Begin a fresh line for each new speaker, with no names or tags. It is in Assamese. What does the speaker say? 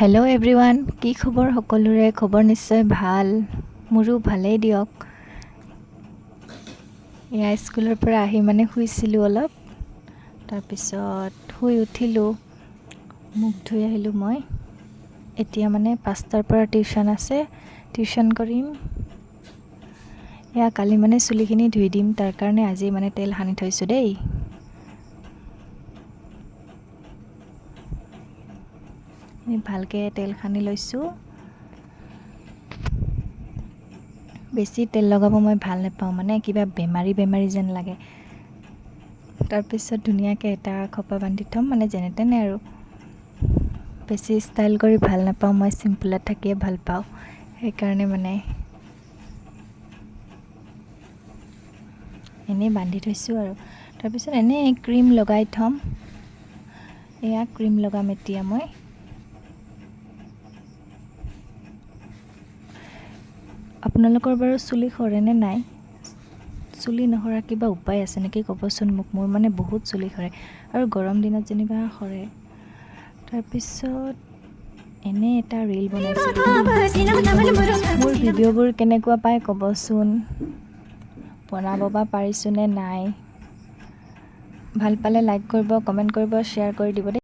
হেল্ল' এভৰিৱান, কি খবৰ সকলোৰে? খবৰ নিশ্চয় ভাল, মোৰো ভালেই দিয়ক। এয়া স্কুলৰ পৰা আহি শুইছিলোঁ অলপ, তাৰপিছত শুই উঠিলোঁ, মুখ ধুই আহিলোঁ মই। এতিয়া 5টাৰ পৰা টিউশ্যন আছে, টিউশ্যন কৰিম। এয়া কালি চুলিখিনি ধুই দিম, তাৰ কাৰণে আজি তেল সানি থৈছোঁ দেই। ভালকৈ তেল সানি লৈছোঁ। বেছি তেল লগাব মই ভাল নাপাওঁ, কিবা বেমাৰী যেন লাগে। তাৰপিছত ধুনীয়াকৈ এটা খোপা বান্ধি থ'ম, যেনে তেনে আৰু। বেছি ষ্টাইল কৰি ভাল নাপাওঁ, মই চিম্পুলত থাকিয়ে ভাল পাওঁ। সেইকাৰণে এনেই বান্ধি থৈছোঁ আৰু। তাৰপিছত এনেই ক্ৰীম লগাই থ'ম। এয়া ক্ৰীম লগাম এতিয়া মই। আপোনালোকৰ বাৰু চুলি সৰেনে নাই? চুলি নসৰা কিবা উপায় আছে নেকি ক'বচোন মোক। মোৰ বহুত চুলি সৰে, আৰু গৰম দিনত যেনিবা সৰে। তাৰপিছত এনে এটা ৰীল বনাইছিলোঁ। মোৰ ভিডিঅ'বোৰ কেনেকুৱা পায় ক'বচোন। বনাব বা পাৰিছোঁ নে নাই। ভাল পালে লাইক কৰিব, কমেণ্ট কৰিব, শ্বেয়াৰ কৰি দিব দেই।